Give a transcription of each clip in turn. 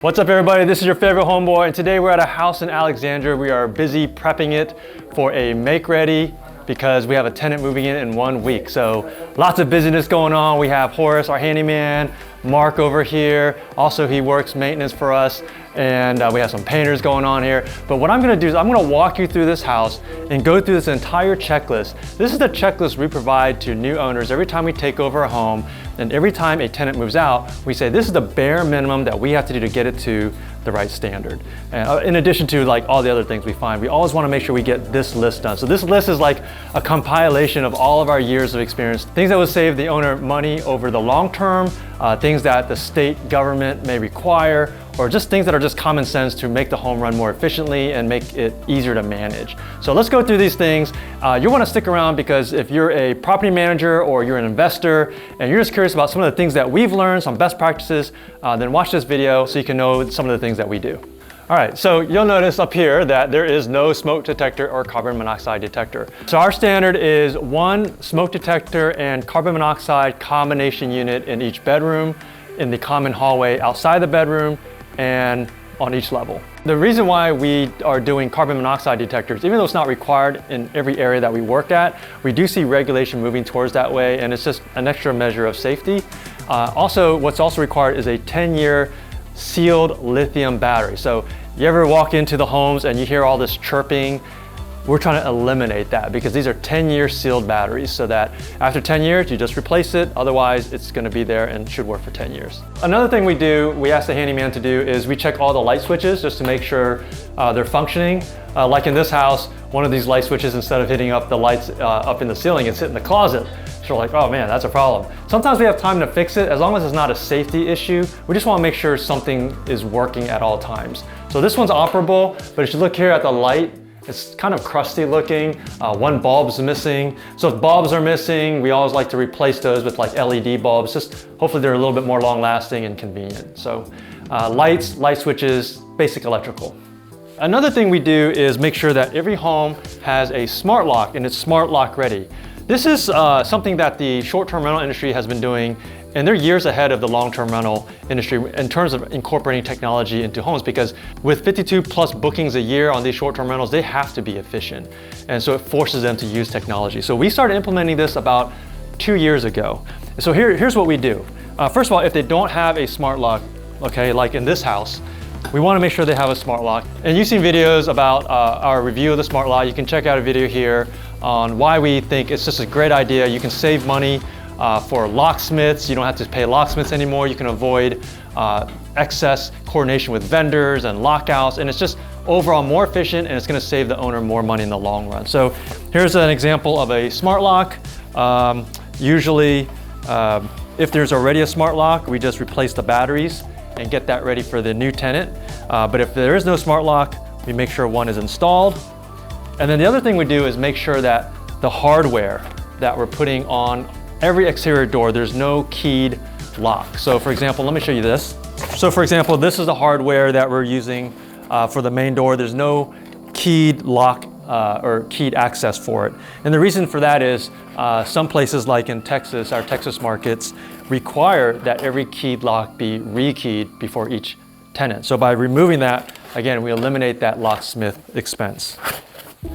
What's up everybody, this is your favorite homeboy, and today we're at a house in Alexandria. We are busy prepping it for a make ready because we have a tenant moving in 1 week. So lots of busyness going on. We have Horace, our handyman, Mark over here. Also he works maintenance for us, and we have some painters going on here. But what I'm gonna do is I'm gonna walk you through this house and go through this entire checklist. This is the checklist we provide to new owners every time we take over a home, and every time a tenant moves out, we say this is the bare minimum that we have to do to get it to the right standard. And in addition to like all the other things we find, we always want to make sure we get this list done. So this list is like a compilation of all of our years of experience, things that will save the owner money over the long term, things that the state government may require, or just things that are just common sense to make the home run more efficiently and make it easier to manage. So let's go through these things. You want to stick around because if you're a property manager or you're an investor and you're just curious about some of the things that we've learned, some best practices, then watch this video so you can know some of the things that we do. All right, so you'll notice up here that there is no smoke detector or carbon monoxide detector. So our standard is one smoke detector and carbon monoxide combination unit in each bedroom, in the common hallway outside the bedroom, and on each level. The reason why we are doing carbon monoxide detectors, even though it's not required in every area that we work at, we do see regulation moving towards that way, and it's just an extra measure of safety. Also, what's also required is a 10-year sealed lithium battery. So you ever walk into the homes and you hear all this chirping? We're trying to eliminate that because these are 10-year sealed batteries, so that after 10 years, you just replace it. Otherwise, it's gonna be there and should work for 10 years. Another thing we ask the handyman to do is we check all the light switches just to make sure they're functioning. Like in this house, one of these light switches, instead of hitting up the lights up in the ceiling, it's hitting the closet. So we're like, oh man, that's a problem. Sometimes we have time to fix it. As long as it's not a safety issue, we just wanna make sure something is working at all times. So this one's operable, but if you look here at the light, it's kind of crusty looking. One bulb's missing. So if bulbs are missing, we always like to replace those with like LED bulbs. Just hopefully they're a little bit more long lasting and convenient. So lights, light switches, basic electrical. Another thing we do is make sure that every home has a smart lock and it's Smartlock ready. This is something that the short-term rental industry has been doing, and they're years ahead of the long-term rental industry in terms of incorporating technology into homes, because with 52 plus bookings a year on these short-term rentals, they have to be efficient. And so it forces them to use technology. So we started implementing this about 2 years ago. So here's what we do. First of all, if they don't have a smart lock, okay, like in this house, we want to make sure they have a smart lock. And you've seen videos about our review of the smart lock. You can check out a video here on why we think it's just a great idea. You can save money for locksmiths. You don't have to pay locksmiths anymore. You can avoid excess coordination with vendors and lockouts, and it's just overall more efficient, and it's going to save the owner more money in the long run. So here's an example of a smart lock. Usually, if there's already a smart lock, we just replace the batteries and get that ready for the new tenant. But if there is no smart lock, we make sure one is installed. And then the other thing we do is make sure that the hardware that we're putting on every exterior door, there's no keyed lock. So for example, let me show you this. So for example, this is the hardware that we're using for the main door. There's no keyed lock or keyed access for it. And the reason for that is some places like in Texas, our Texas markets, require that every keyed lock be rekeyed before each tenant. So by removing that, again, we eliminate that locksmith expense.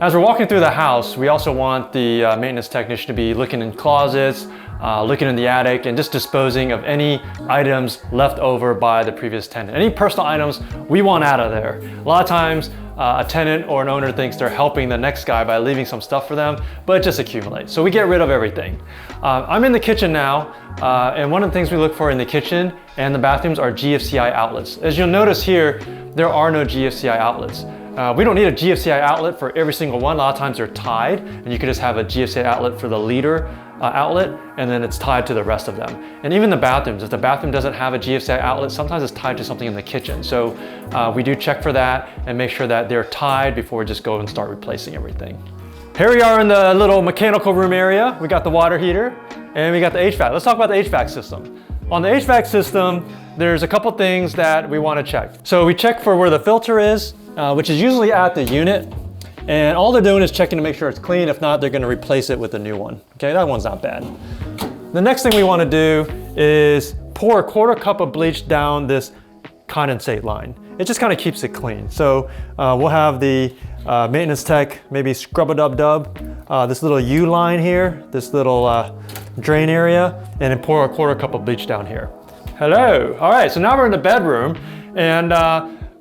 As we're walking through the house, we also want the maintenance technician to be looking in closets, looking in the attic, and just disposing of any items left over by the previous tenant. Any personal items we want out of there. A lot of times, a tenant or an owner thinks they're helping the next guy by leaving some stuff for them, but it just accumulates. So we get rid of everything. I'm in the kitchen now, and one of the things we look for in the kitchen and the bathrooms are GFCI outlets. As you'll notice here, there are no GFCI outlets. We don't need a GFCI outlet for every single one. A lot of times they're tied, and you could just have a GFCI outlet for the leader outlet, and then it's tied to the rest of them. And even the bathrooms, if the bathroom doesn't have a GFCI outlet, sometimes it's tied to something in the kitchen. So we do check for that and make sure that they're tied before we just go and start replacing everything. Here we are in the little mechanical room area. We got the water heater and we got the HVAC. Let's talk about the HVAC system. On the HVAC system, there's a couple things that we want to check. So we check for where the filter is, which is usually at the unit. And all they're doing is checking to make sure it's clean. If not, they're going to replace it with a new one. Okay, that one's not bad. The next thing we want to do is pour a 1/4 cup of bleach down this condensate line. It just kind of keeps it clean. So we'll have the maintenance tech maybe scrub-a-dub-dub this little U line here, this little drain area, and then pour a 1/4 cup of bleach down here. Hello. All right, so now we're in the bedroom, and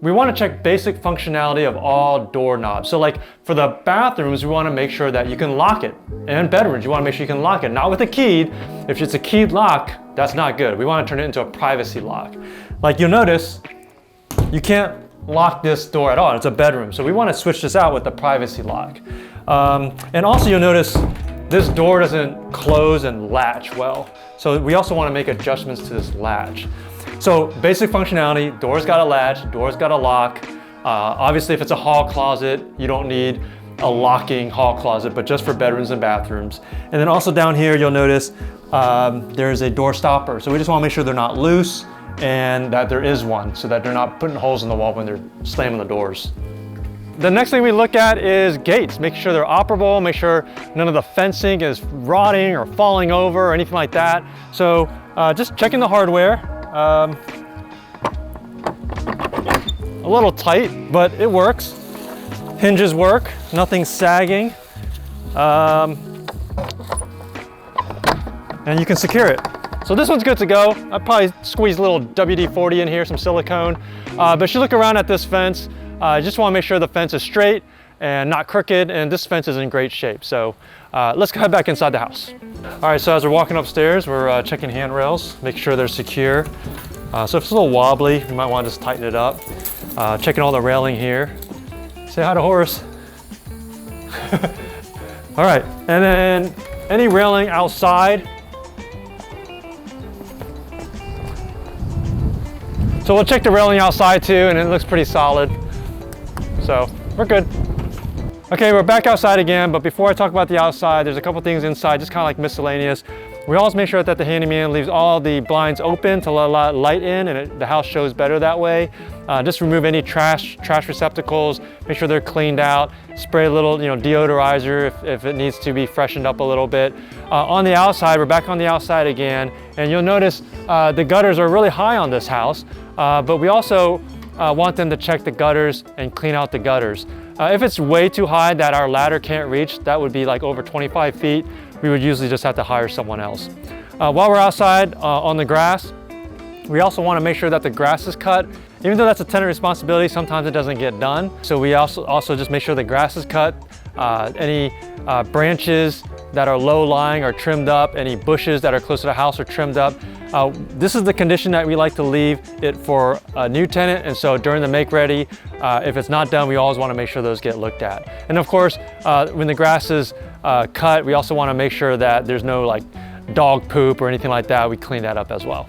we want to check basic functionality of all doorknobs. So like for the bathrooms, we want to make sure that you can lock it. And bedrooms, you want to make sure you can lock it. Not with a key. If it's a keyed lock, that's not good. We want to turn it into a privacy lock. Like you'll notice, you can't lock this door at all. It's a bedroom. So we want to switch this out with the privacy lock. And also you'll notice this door doesn't close and latch well. So we also want to make adjustments to this latch. So basic functionality, door's got a latch, door's got a lock. Obviously if it's a hall closet, you don't need a locking hall closet, but just for bedrooms and bathrooms. And then also down here, you'll notice there's a door stopper. So we just want to make sure they're not loose and that there is one so that they're not putting holes in the wall when they're slamming the doors. The next thing we look at is gates, making sure they're operable, make sure none of the fencing is rotting or falling over or anything like that. So just checking the hardware. A little tight, but it works. Hinges work, nothing's sagging. And you can secure it. So this one's good to go. I'd probably squeeze a little WD-40 in here, some silicone. But if you look around at this fence, I just want to make sure the fence is straight and not crooked, and this fence is in great shape. So let's go head back inside the house. All right, so as we're walking upstairs, we're checking handrails, make sure they're secure. So if it's a little wobbly, you might want to just tighten it up. Checking all the railing here. Say hi to Horace. All right, and then any railing outside. So we'll check the railing outside too, and it looks pretty solid. So we're good. Okay, we're back outside again, but before I talk about the outside, there's a couple things inside, just kind of like miscellaneous. We always make sure that the Handyman leaves all the blinds open to let a lot of light in, and the house shows better that way. Just remove any trash receptacles, make sure they're cleaned out, spray a little deodorizer if it needs to be freshened up a little bit. On the outside, we're back on the outside again, and you'll notice the gutters are really high on this house, but we also want them to check the gutters and clean out the gutters. If it's way too high that our ladder can't reach, that would be like over 25 feet, we would usually just have to hire someone else. While we're outside on the grass, we also want to make sure that the grass is cut. Even though that's a tenant responsibility, sometimes it doesn't get done. So we also just make sure the grass is cut. Any branches that are low-lying are trimmed up. Any bushes that are close to the house are trimmed up. This is the condition that we like to leave it for a new tenant, and so during the make ready, if it's not done, we always want to make sure those get looked at. And of course, when the grass is cut, we also want to make sure that there's no like dog poop or anything like that. We clean that up as well.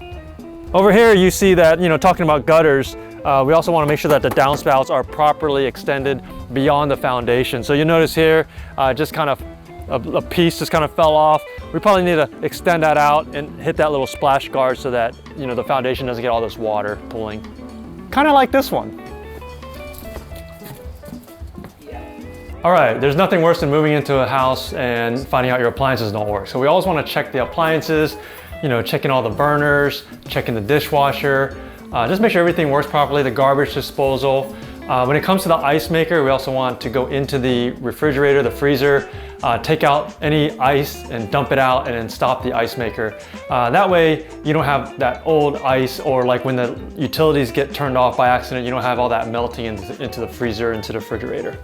Over here you see that, talking about gutters, we also want to make sure that the downspouts are properly extended beyond the foundation. So you'll notice here, just kind of a piece just kind of fell off. We probably need to extend that out and hit that little splash guard so that the foundation doesn't get all this water pooling. Kind of like this one. All right, there's nothing worse than moving into a house and finding out your appliances don't work. So we always want to check the appliances, checking all the burners, checking the dishwasher, just make sure everything works properly, the garbage disposal. When it comes to the ice maker, we also want to go into the refrigerator, the freezer, take out any ice and dump it out and then stop the ice maker. That way you don't have that old ice, or like when the utilities get turned off by accident, you don't have all that melting into the freezer, into the refrigerator.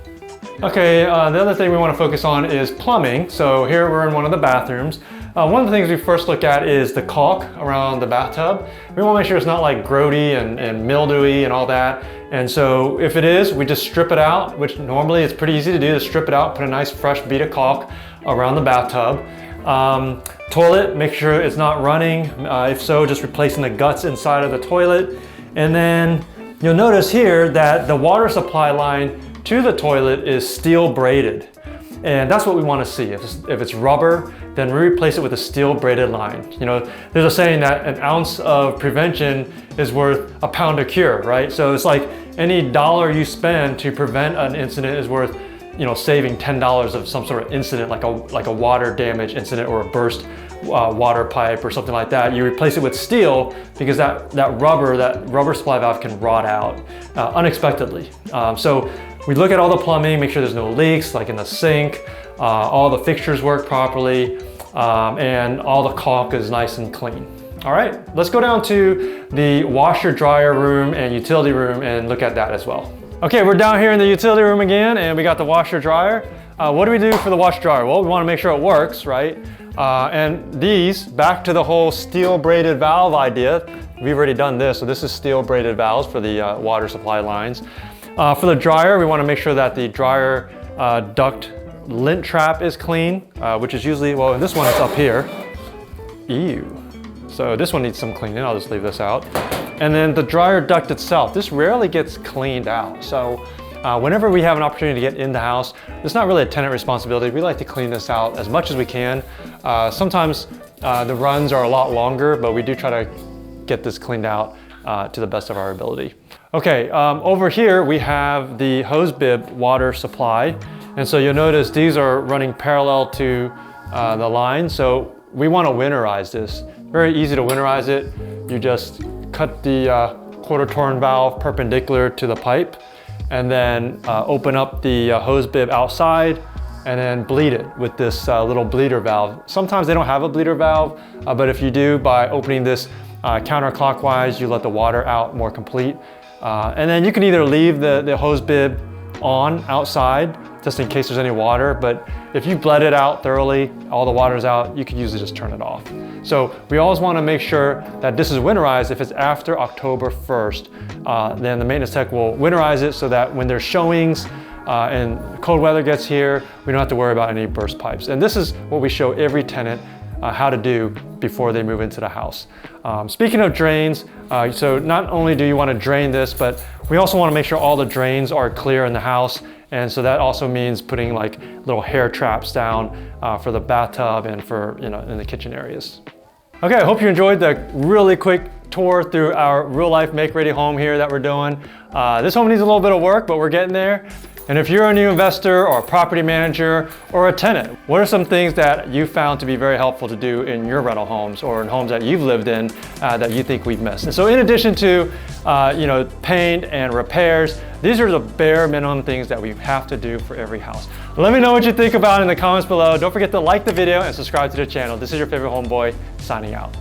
Okay, the other thing we want to focus on is plumbing. So here we're in one of the bathrooms. One of the things we first look at is the caulk around the bathtub. We want to make sure it's not like grody and mildewy and all that. And so if it is, we just strip it out, which normally it's pretty easy to do, to strip it out, put a nice fresh bead of caulk around the bathtub. Toilet, make sure it's not running. If so, just replacing the guts inside of the toilet. And then you'll notice here that the water supply line to the toilet is steel braided. And that's what we want to see. If it's rubber, then we replace it with a steel braided line. There's a saying that an ounce of prevention is worth a pound of cure, right? So it's like any dollar you spend to prevent an incident is worth, saving $10 of some sort of incident, like a water damage incident or a burst water pipe or something like that, you replace it with steel because that rubber supply valve can rot out unexpectedly. So we look at all the plumbing, make sure there's no leaks, like in the sink, all the fixtures work properly, and all the caulk is nice and clean. All right, let's go down to the washer dryer room and utility room and look at that as well. Okay, we're down here in the utility room again, and we got the washer dryer. What do we do for the washer dryer? Well, we want to make sure it works, right? And these, back to the whole steel braided valve idea, we've already done this, so this is steel braided valves for the water supply lines. For the dryer, we want to make sure that the dryer duct lint trap is clean, which is usually, well, in this one it's up here. Ew. So this one needs some cleaning, I'll just leave this out. And then the dryer duct itself, this rarely gets cleaned out. So whenever we have an opportunity to get in the house, it's not really a tenant responsibility. We like to clean this out as much as we can. Sometimes the runs are a lot longer, but we do try to get this cleaned out to the best of our ability. Okay, over here we have the hose bib water supply. And so you'll notice these are running parallel to the line. So we want to winterize this. Very easy to winterize it. You just cut the quarter torn valve perpendicular to the pipe and then open up the hose bib outside and then bleed it with this little bleeder valve. Sometimes they don't have a bleeder valve, but if you do, by opening this counterclockwise, you let the water out more complete. And then you can either leave the hose bib on outside just in case there's any water, but if you bled it out thoroughly, all the water's out, you can usually just turn it off. So we always want to make sure that this is winterized. If it's after October 1st, then the maintenance tech will winterize it so that when there's showings and cold weather gets here, we don't have to worry about any burst pipes. And this is what we show every tenant how to do before they move into the house. Speaking of drains, so not only do you want to drain this, but we also want to make sure all the drains are clear in the house. And so that also means putting like little hair traps down for the bathtub and for, in the kitchen areas. Okay, I hope you enjoyed the really quick tour through our real life make-ready home here that we're doing. This home needs a little bit of work, but we're getting there. And if you're a new investor or a property manager or a tenant, what are some things that you found to be very helpful to do in your rental homes or in homes that you've lived in that you think we've missed? And so in addition to paint and repairs, these are the bare minimum things that we have to do for every house. Let me know what you think about it in the comments below. Don't forget to like the video and subscribe to the channel. This is Your Favorite Homeboy, signing out.